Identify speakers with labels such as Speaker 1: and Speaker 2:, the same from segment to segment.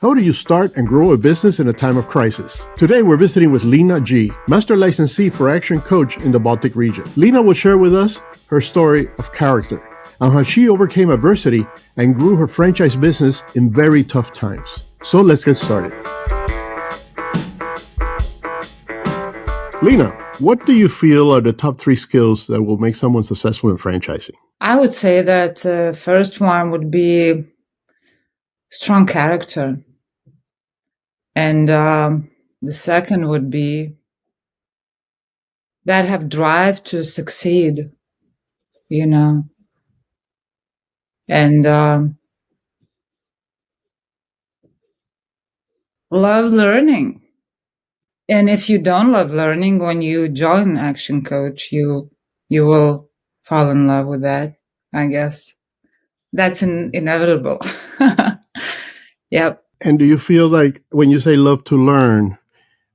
Speaker 1: How do you start and grow a business in a time of crisis? Today we're visiting with Lina G, Master Licensee for ActionCOACH in the Baltic region. Lina will share with us her story of character and how she overcame adversity and grew her franchise business in very tough times. So let's get started. Lina, what do you feel are the top 3 skills that will make someone successful in franchising?
Speaker 2: I would say that the first one would be strong character. And the second would be that have drive to succeed, and love learning. And if you don't love learning, when you join ActionCOACH, you will fall in love with that, I guess. That's inevitable. Yep.
Speaker 1: And do you feel like when you say love to learn,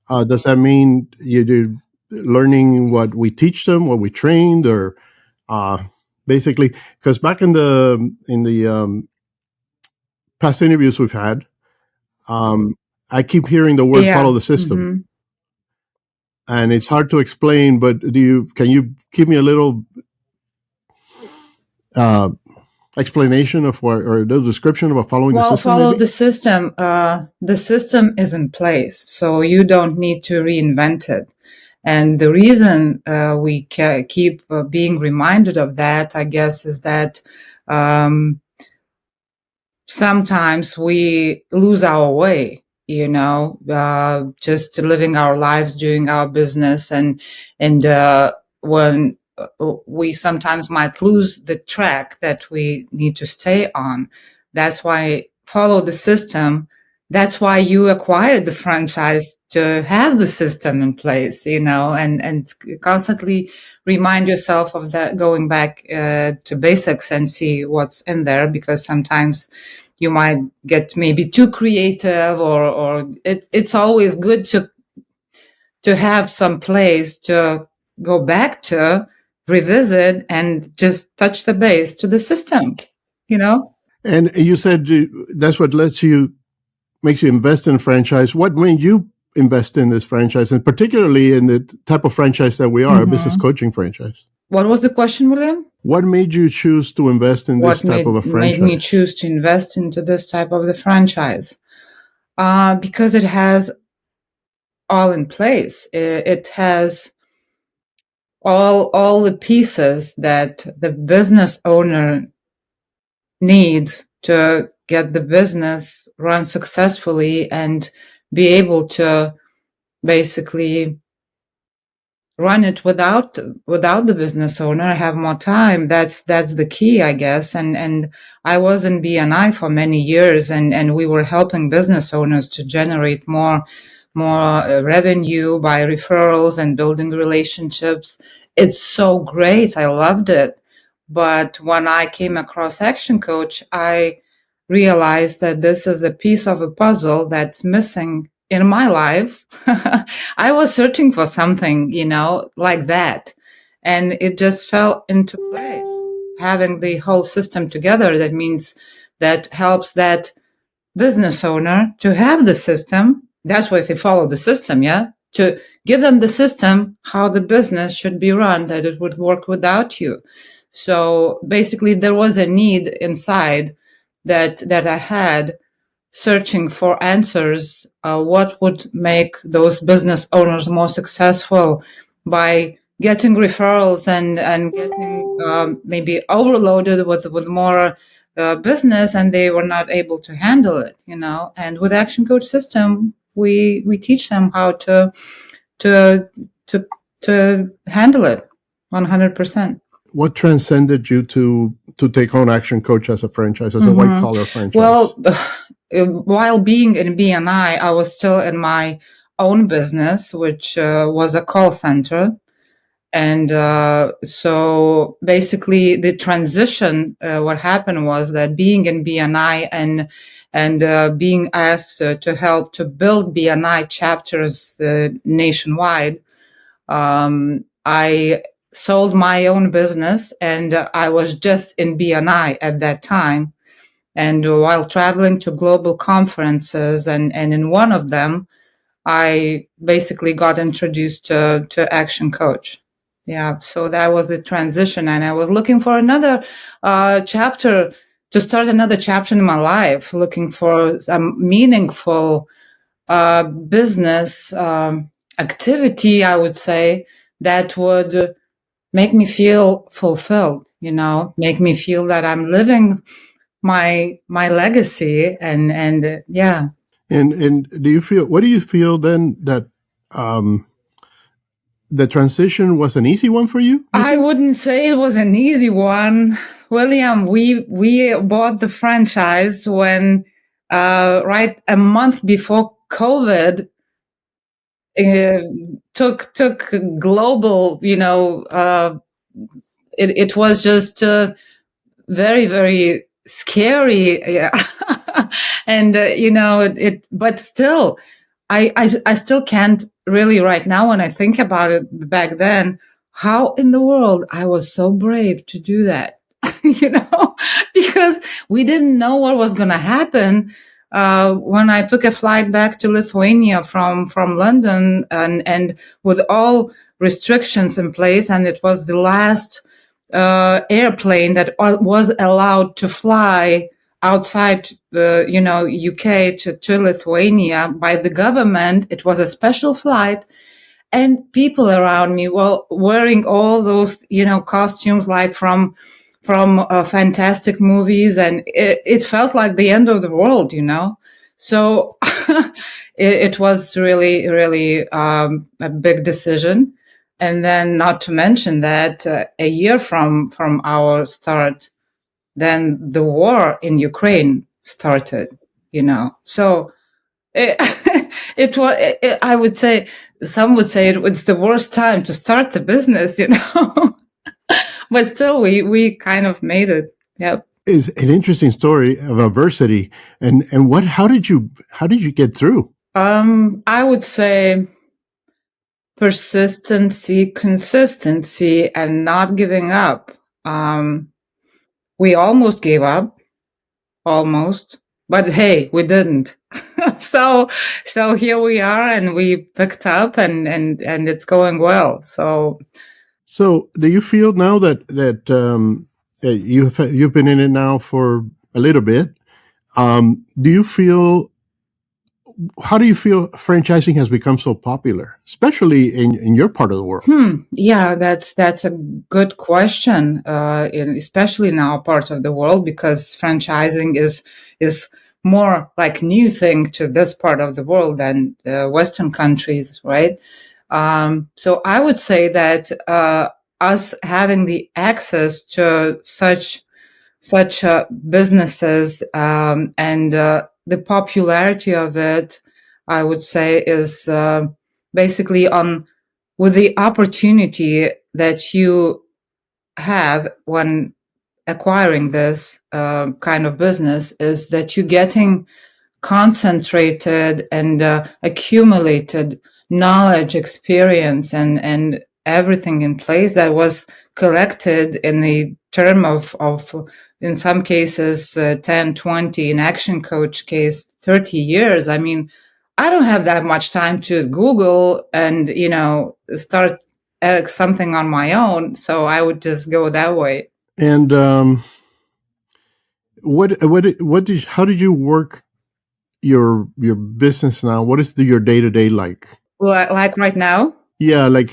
Speaker 1: does that mean you do learning what we teach them, what we trained, or basically? Because back in the past interviews we've had, I keep hearing the word follow the system, and it's hard to explain. But can you give me a little explanation of what, or the description of following the system?
Speaker 2: Follow the system. The system is in place, so you don't need to reinvent it. And the reason we keep being reminded of that, I guess, is that sometimes we lose our way, just living our lives, doing our business, and when we sometimes might lose the track that we need to stay on. That's why follow the system. That's why you acquired the franchise, to have the system in place, and constantly remind yourself of that, going back to basics and see what's in there, because sometimes you might get maybe too creative, or it's always good to have some place to go back to, revisit, and just touch the base to the system,
Speaker 1: And you said that's what makes you invest in a franchise. What made you invest in this franchise, and particularly in the type of franchise that we are, a business coaching franchise?
Speaker 2: What was the question, William?
Speaker 1: What made you choose to invest in this type of a franchise?
Speaker 2: What made me choose to invest into this type of the franchise? Because it has all in place. It has all the pieces that the business owner needs to get the business run successfully and be able to basically run it without the business owner, have more time. That's the key, I guess. And I was in BNI for many years, and we were helping business owners to generate more revenue by referrals and building relationships. It's so great. I loved it. But when I came across ActionCOACH, I realized that this is a piece of a puzzle that's missing in my life. I was searching for something, like that. And it just fell into place. Having the whole system together, that means that helps that business owner to have the system. That's why they follow the system, to give them the system, how the business should be run, that it would work without you. So basically there was a need inside that I had, searching for answers, what would make those business owners more successful by getting referrals and getting maybe overloaded with more business, and they were not able to handle it, And with ActionCOACH system, we teach them how to handle it 100%.
Speaker 1: What transcended you to take on ActionCOACH as a franchise, as a white collar franchise?
Speaker 2: Well, while being in BNI, I was still in my own business, which was a call center. And so basically the transition, what happened was that being in BNI and being asked to help to build BNI chapters nationwide, I sold my own business, and I was just in BNI at that time. And while traveling to global conferences, and in one of them, I basically got introduced to ActionCOACH. Yeah, so that was the transition, and I was looking for another chapter, to start another chapter in my life, looking for a meaningful business activity, I would say, that would make me feel fulfilled, make me feel that I'm living my legacy, and yeah.
Speaker 1: And what do you feel then that the transition was an easy one for you?
Speaker 2: I wouldn't say it was an easy one, William. We bought the franchise when right a month before COVID took global. It was just very, very scary. Yeah. And but still, I still can't really right now, when I think about it back then, how in the world I was so brave to do that, because we didn't know what was going to happen. When I took a flight back to Lithuania from London, and with all restrictions in place, and it was the last airplane that was allowed to fly outside the UK to Lithuania by the government. It was a special flight, and people around me were wearing all those costumes like from fantastic movies, and it felt like the end of the world. So it was really, really a big decision. And then, not to mention that a year from our start, then the war in Ukraine started. So it was. I would say, some would say it's the worst time to start the business. But still, we kind of made it. Yep.
Speaker 1: Is an interesting story of adversity, and how did you get through?
Speaker 2: I would say persistency, consistency, and not giving up. We almost gave up, but hey, we didn't. so here we are, and we picked up, and it's going well. So
Speaker 1: do you feel now that you've been in it now for a little bit? How do you feel franchising has become so popular, especially in your part of the world?
Speaker 2: Yeah, that's a good question, especially in our part of the world, because franchising is more like new thing to this part of the world than Western countries, right? So I would say that us having the access to such businesses, and the popularity of it, I would say, is basically with the opportunity that you have when acquiring this kind of business, is that you're getting concentrated and accumulated knowledge, experience, and everything in place that was collected in the term of in some cases 10, 20, in ActionCOACH case 30 years. I mean, I don't have that much time to Google and start something on my own, so I would just go that way.
Speaker 1: And how did you work your business now? What is your day-to-day like?
Speaker 2: Like right now?
Speaker 1: Yeah, like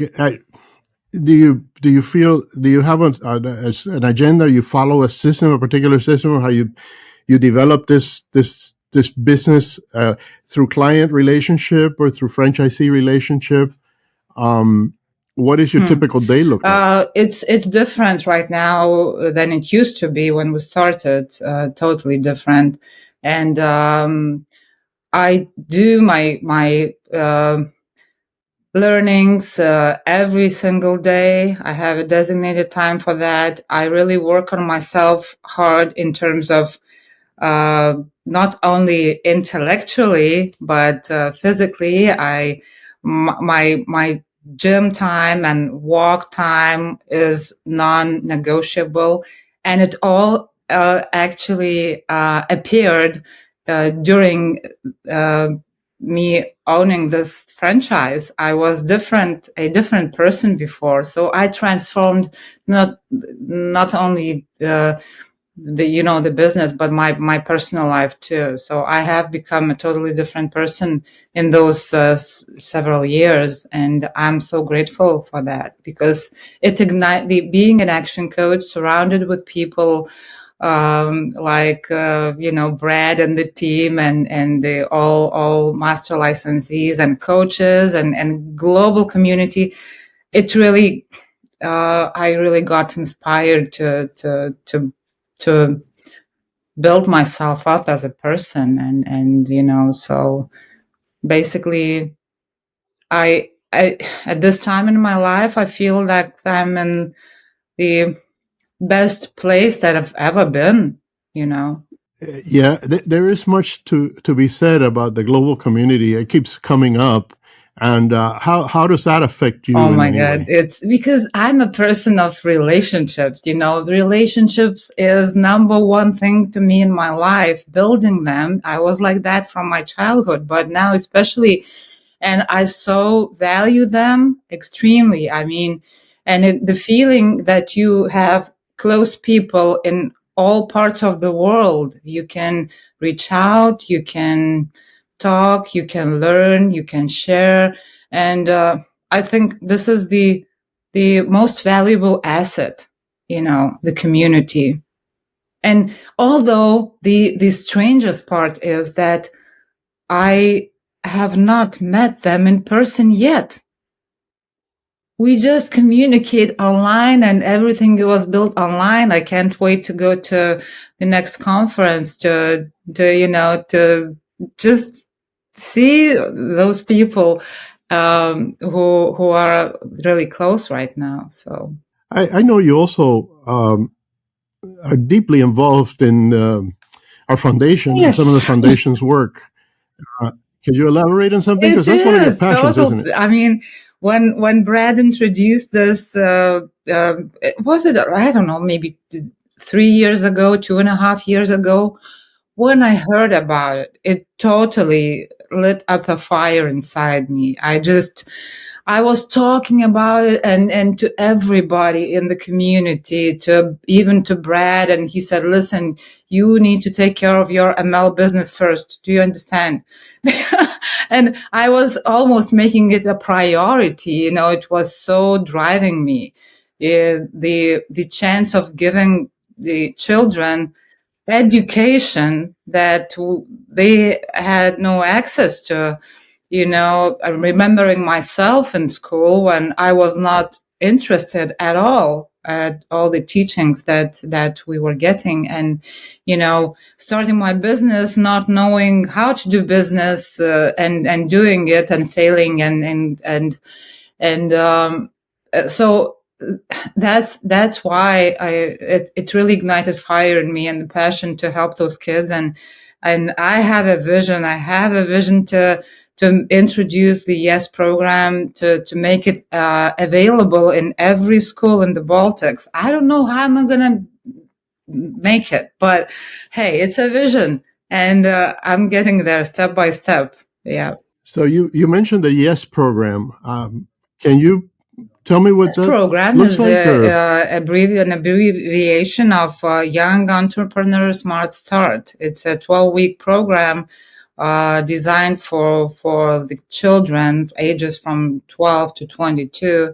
Speaker 1: do you feel, do you have an agenda? You follow a system, a particular system, how you develop this business through client relationship or through franchisee relationship? What is your typical day look like?
Speaker 2: It's different right now than it used to be when we started. Totally different. And I do my learnings every single day. I have a designated time for that. I really work on myself hard in terms of not only intellectually but physically. My gym time and walk time is non-negotiable, and it all actually appeared during me owning this franchise. I was a different person before, so I transformed not only the business, but my personal life too. So I have become a totally different person in those several years, and I'm so grateful for that, because it being an action coach surrounded with people like Brad and the team, and the all master licensees and coaches and global community. It really I really got inspired to build myself up as a person, and so basically I at this time in my life I feel like I'm in the best place that I've ever been.
Speaker 1: Yeah, there is much to be said about the global community. It keeps coming up, and how does that affect you
Speaker 2: Oh
Speaker 1: in
Speaker 2: my
Speaker 1: any
Speaker 2: God.
Speaker 1: way?
Speaker 2: It's because I'm a person of relationships. Relationships is number one thing to me in my life, building them. I was like that from my childhood, but now especially, and I so value them extremely. I mean, and the feeling that you have close people in all parts of the world, you can reach out, you can talk, you can learn, you can share. And I think this is the most valuable asset, the community. And although the strangest part is that I have not met them in person yet. We just communicate online, and everything was built online. I can't wait to go to the next conference to just see those people who are really close right now. So
Speaker 1: I know you also are deeply involved in our foundation and some of the
Speaker 2: yes.
Speaker 1: foundation's work. Uh, can you elaborate on something? Because
Speaker 2: It
Speaker 1: that's one of your
Speaker 2: is
Speaker 1: passions,
Speaker 2: total.
Speaker 1: isn't it?
Speaker 2: I mean, when Brad introduced this, was it? I don't know, maybe 3 years ago, 2.5 years ago. When I heard about it, it totally lit up a fire inside me. I was talking about it and to everybody in the community, to even to Brad, and he said, "Listen, you need to take care of your ML business first. Do you understand?" And I was almost making it a priority. It was so driving me. The chance of giving the children education that they had no access to. I'm remembering myself in school when I was not interested at all at all the teachings that we were getting, and starting my business, not knowing how to do business, and doing it and failing, and so that's why it really ignited fire in me and the passion to help those kids. And I have a vision. I have a vision to introduce the Yes program, to make it available in every school in the Baltics. I don't know how I'm gonna make it, but hey, it's a vision, and I'm getting there step by step. Yeah.
Speaker 1: So you mentioned the Yes program. Can you tell me what
Speaker 2: This
Speaker 1: that
Speaker 2: program
Speaker 1: looks
Speaker 2: is
Speaker 1: like? Or
Speaker 2: an abbreviation of Young Entrepreneur Smart Start. It's a 12-week program designed for the children ages from 12 to 22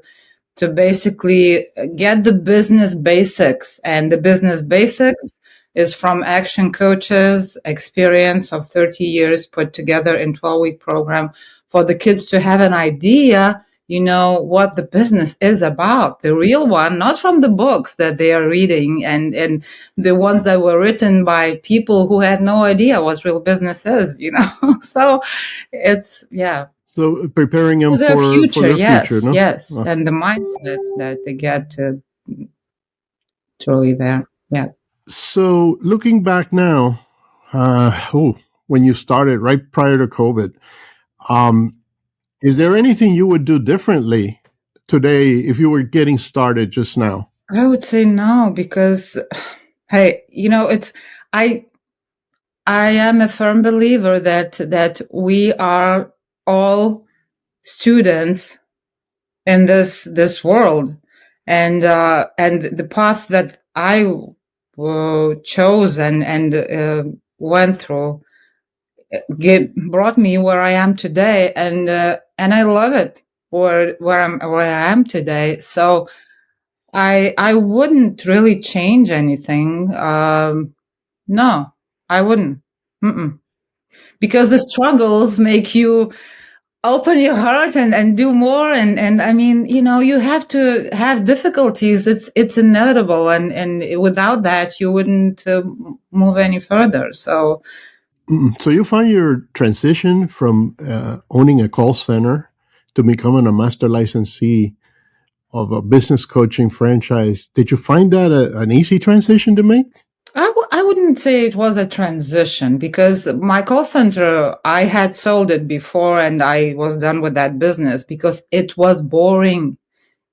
Speaker 2: to basically get the business basics. And the business basics is from Action Coach's experience of 30 years put together in 12-week program for the kids to have an idea, what the business is about, the real one, not from the books that they are reading and the ones that were written by people who had no idea what real business is. So it's, yeah.
Speaker 1: so preparing them
Speaker 2: Their
Speaker 1: for
Speaker 2: future,
Speaker 1: their future,
Speaker 2: yes,
Speaker 1: no?
Speaker 2: yes. And the mindset that they get to truly there. Yeah.
Speaker 1: So looking back now, when you started right prior to COVID, um, is there anything you would do differently today if you were getting started just now?
Speaker 2: I would say no, because Hey, I I am a firm believer that we are all students in this world, and the path that I chose and went through brought me where I am today, and I love it where I am today. So I wouldn't really change anything. No, I wouldn't. Mm-mm. Because the struggles make you open your heart and do more. And I mean, you have to have difficulties. It's inevitable. And without that, you wouldn't move any further. So,
Speaker 1: So you find your transition from owning a call center to becoming a master licensee of a business coaching franchise. Did you find that an easy transition to make?
Speaker 2: I wouldn't say it was a transition, because my call center, I had sold it before and I was done with that business because it was boring.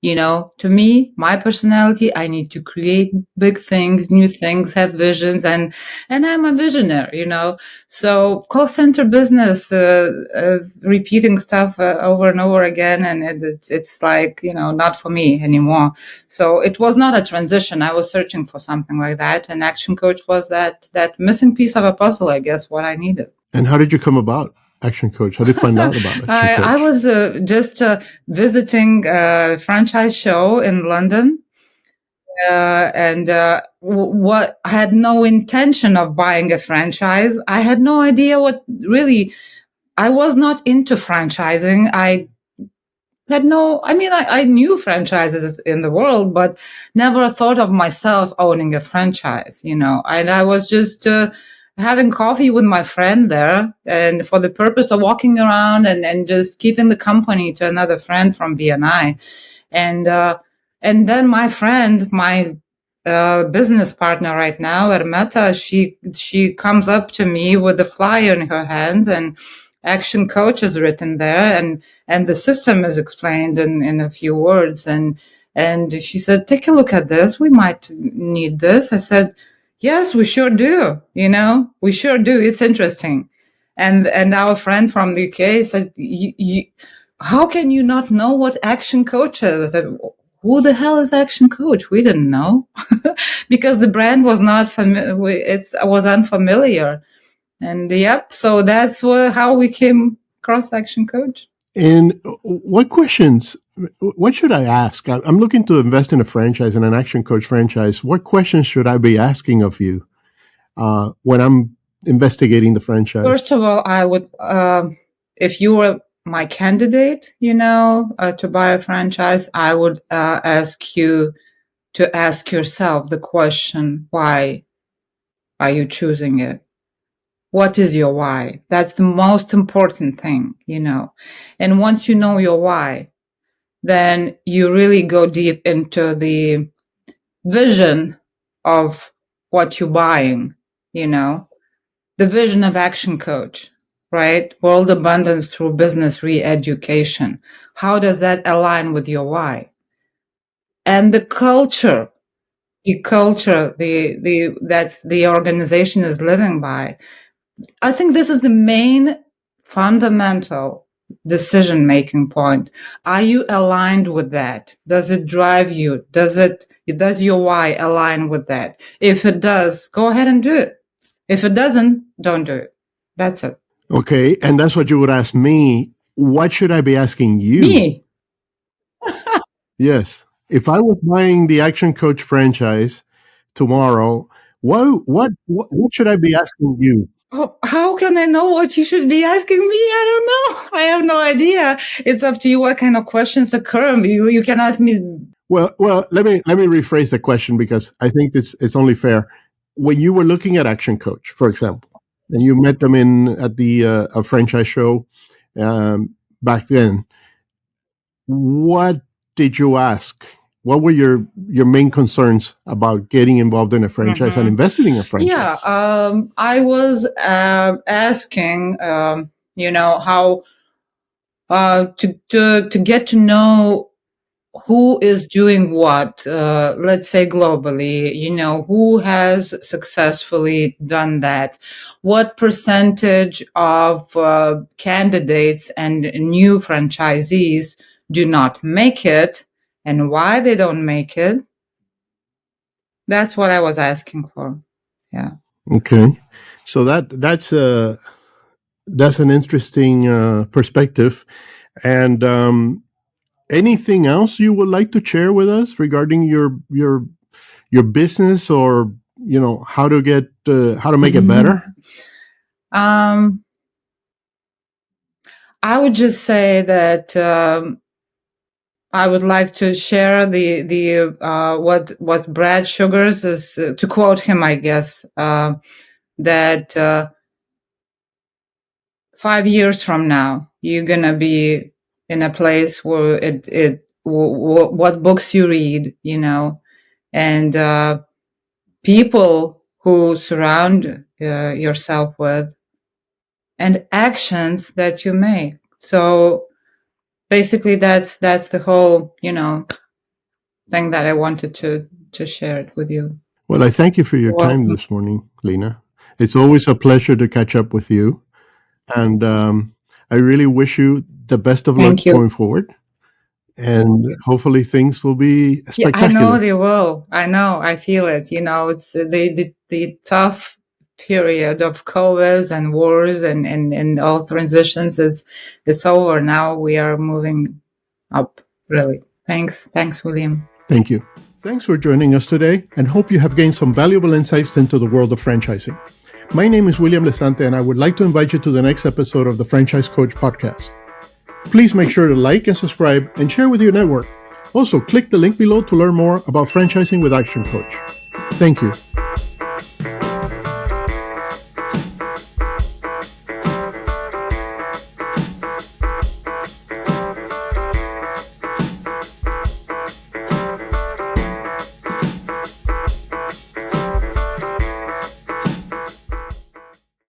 Speaker 2: To me, my personality, I need to create big things, new things, have visions, and I'm a visionary. So call center business, repeating stuff over and over again, and it's like, not for me anymore. So it was not a transition. I was searching for something like that, and Action Coach was that missing piece of a puzzle, I guess, what I needed.
Speaker 1: And how did you come about Action Coach? How did you find out about Action Coach?
Speaker 2: I was just visiting a franchise show in London, and what I had no intention of buying a franchise. I had no idea what really. I was not into franchising. I had no. I mean, I knew franchises in the world, but never thought of myself owning a franchise. And I was just having coffee with my friend there, and for the purpose of walking around and just keeping the company to another friend from BNI. And then my friend, my business partner right now at Meta, she comes up to me with a flyer in her hands, and Action Coach is written there, and the system is explained in a few words. And she said, "Take a look at this. We might need this." I said, "Yes, we sure do. We sure do. It's interesting." And our friend from the UK said, "How can you not know what Action Coach is?" I said, "Who the hell is Action Coach?" We didn't know because the brand was not familiar. It was unfamiliar. And yep, so that's how we came across Action Coach.
Speaker 1: And what should I ask? I'm looking to invest in a franchise, in an Action Coach franchise. What questions should I be asking of you when I'm investigating the franchise?
Speaker 2: First of all, I would, if you were my candidate, to buy a franchise, I would ask you to ask yourself the question, why are you choosing it? What is your why? That's the most important thing, And once you know your why, then you really go deep into the vision of what you're buying, the vision of Action Coach, right? World abundance through business re-education. How does that align with your why? And the culture, that the organization is living by. I think this is the main fundamental decision-making point. Are you aligned with that? Does it drive you? Does your why align with that? If it does, go ahead and do it. If it doesn't, don't do it. That's it.
Speaker 1: Okay, and that's what you would ask me. What should I be asking you?
Speaker 2: Me.
Speaker 1: Yes. If I was buying the Action Coach franchise tomorrow, what should I be asking you?
Speaker 2: Oh, how can I know what you should be asking me? I don't know. I have no idea. It's up to you what kind of questions occur. You can ask me.
Speaker 1: Well, let me rephrase the question, because I think it's only fair. When you were looking at Action Coach, for example, and you met them at the a franchise show back then, what did you ask? What were your main concerns about getting involved in a franchise and investing in a franchise?
Speaker 2: Yeah, I was asking, how to get to know who is doing what, let's say globally, who has successfully done that, what percentage of candidates and new franchisees do not make it, and why they don't make it. That's what I was asking for. Yeah.
Speaker 1: Okay, so that's an interesting perspective. And anything else you would like to share with us regarding your business, or how to make it better?
Speaker 2: I would just say that I would like to share the what Brad Sugars is, to quote him, I guess, that 5 years from now you're gonna be in a place where what books you read, and people who surround yourself with, and actions that you make. So basically, that's the whole thing that I wanted to share it with you.
Speaker 1: Well, I thank you for your
Speaker 2: Well,
Speaker 1: time this morning, Lina. It's always a pleasure to catch up with you, and I really wish you the best of luck
Speaker 2: thank you.
Speaker 1: going forward, and hopefully things will be
Speaker 2: Yeah, I know
Speaker 1: spectacular.
Speaker 2: they will. I know. I feel it. It's the tough period of COVID and wars and all transitions. It's over now. We are moving up. Really. Thanks, William.
Speaker 1: Thank you. Thanks for joining us today, and hope you have gained some valuable insights into the world of franchising. My name is William Lesante, and I would like to invite you to the next episode of the Franchise Coach podcast. Please make sure to like and subscribe and share with your network. Also, click the link below to learn more about franchising with ActionCOACH. Thank you.